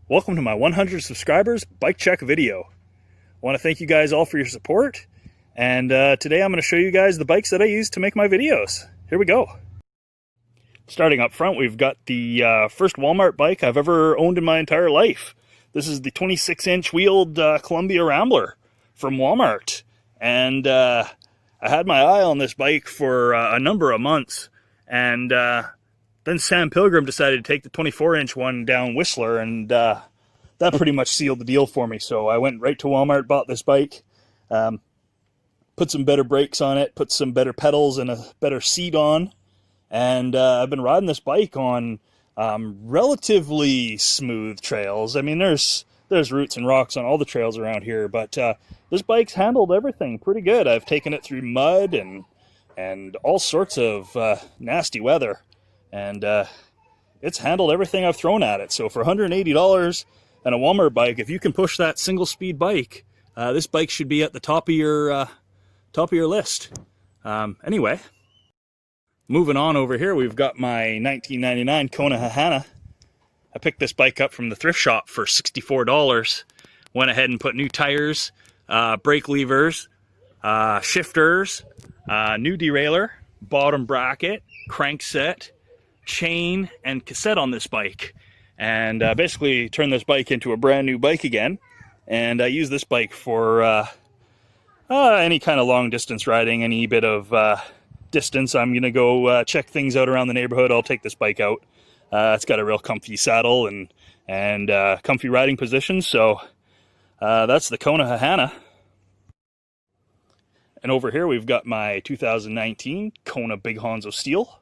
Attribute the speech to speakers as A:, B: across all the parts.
A: Welcome to my 100 subscribers bike check video. I want to thank you guys all for your support, and today I'm going to show you guys the bikes that I use to make my videos. Here we go. Starting up front, we've got the first Walmart bike I've ever owned in my entire life. This is the 26-inch wheeled Columbia Rambler from Walmart, and I had my eye on this bike for a number of months, and then Sam Pilgrim decided to take the 24-inch one down Whistler, and that pretty much sealed the deal for me. So I went right to Walmart, bought this bike, put some better brakes on it, put some better pedals and a better seat on, and I've been riding this bike on relatively smooth trails. I mean, there's roots and rocks on all the trails around here, but this bike's handled everything pretty good. I've taken it through mud and all sorts of nasty weather. And it's handled everything I've thrown at it. So for $180 and a Walmart bike, if you can push that single-speed bike, this bike should be at the top of your list. Anyway, moving on over here, we've got my 1999 Kona Hana. I picked this bike up from the thrift shop for $64. Went ahead and put new tires, brake levers, shifters, new derailleur, bottom bracket, crankset, chain, and cassette on this bike, and basically turned this bike into a brand new bike again. And I use this bike for any kind of long distance riding, any bit of distance. I'm gonna go check things out around the neighborhood. I'll take this bike out. It's got a real comfy saddle and comfy riding position. So that's the Kona Hana. And over here we've got my 2019 Kona Big Hank Steel.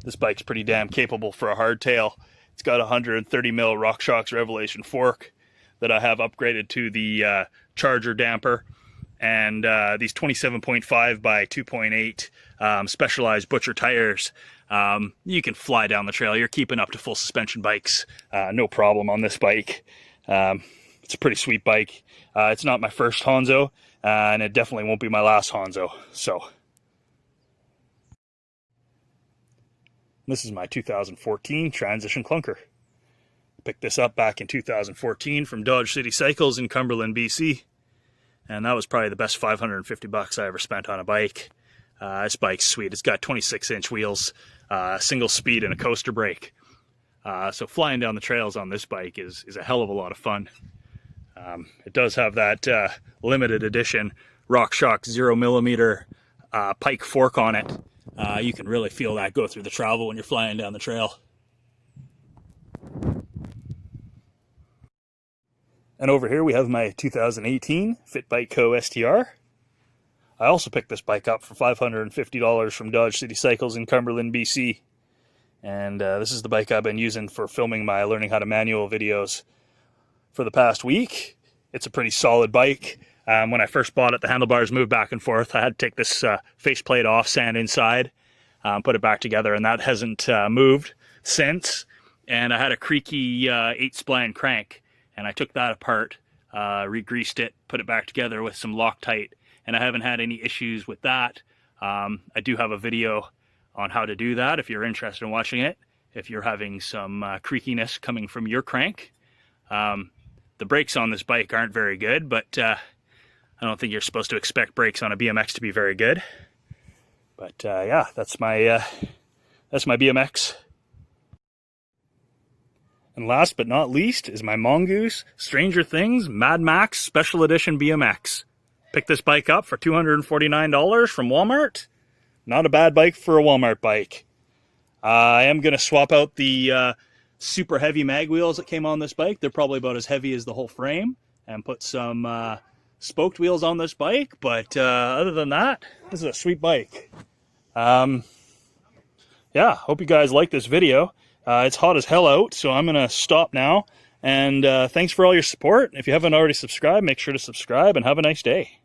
A: This bike's pretty damn capable for a hardtail. It's got a 130 mil RockShox Revelation fork that I have upgraded to the Charger damper, and these 27.5 by 2.8 specialized Butcher tires. You can fly down the trail. You're keeping up to full suspension bikes, no problem on this bike. It's a pretty sweet bike. It's not my first Hanzo, and it definitely won't be my last Hanzo. So this is my 2014 Transition Clunker. Picked this up back in 2014 from Dodge City Cycles in Cumberland, BC. And that was probably the best $550 I ever spent on a bike. This bike's sweet. It's got 26-inch wheels, single speed, and a coaster brake. So flying down the trails on this bike is a hell of a lot of fun. It does have that limited edition RockShox 0mm pike fork on it. You can really feel that go through the travel when you're flying down the trail. And over here we have my 2018 Fit Bike Co. STR. I also picked this bike up for $550 from Dodge City Cycles in Cumberland, BC. And this is the bike I've been using for filming my learning how to manual videos for the past week. It's a pretty solid bike. When I first bought it, the handlebars moved back and forth. I had to take this faceplate off, sand inside, put it back together, and that hasn't moved since. And I had a creaky 8-spline crank, and I took that apart, re-greased it, put it back together with some Loctite, and I haven't had any issues with that. I do have a video on how to do that if you're interested in watching it, if you're having some creakiness coming from your crank. The brakes on this bike aren't very good, but I don't think you're supposed to expect brakes on a BMX to be very good. But yeah, that's my BMX. And last but not least is my Mongoose Stranger Things Mad Max Special Edition BMX. Picked this bike up for $249 from Walmart. Not a bad bike for a Walmart bike. I am going to swap out the super heavy mag wheels that came on this bike. They're probably about as heavy as the whole frame, and put some spoked wheels on this bike. But other than that, this is a sweet bike. Yeah, hope you guys like this video. It's hot as hell out, so I'm gonna stop now, and thanks for all your support. If you haven't already subscribed, make sure to subscribe, and have a nice day.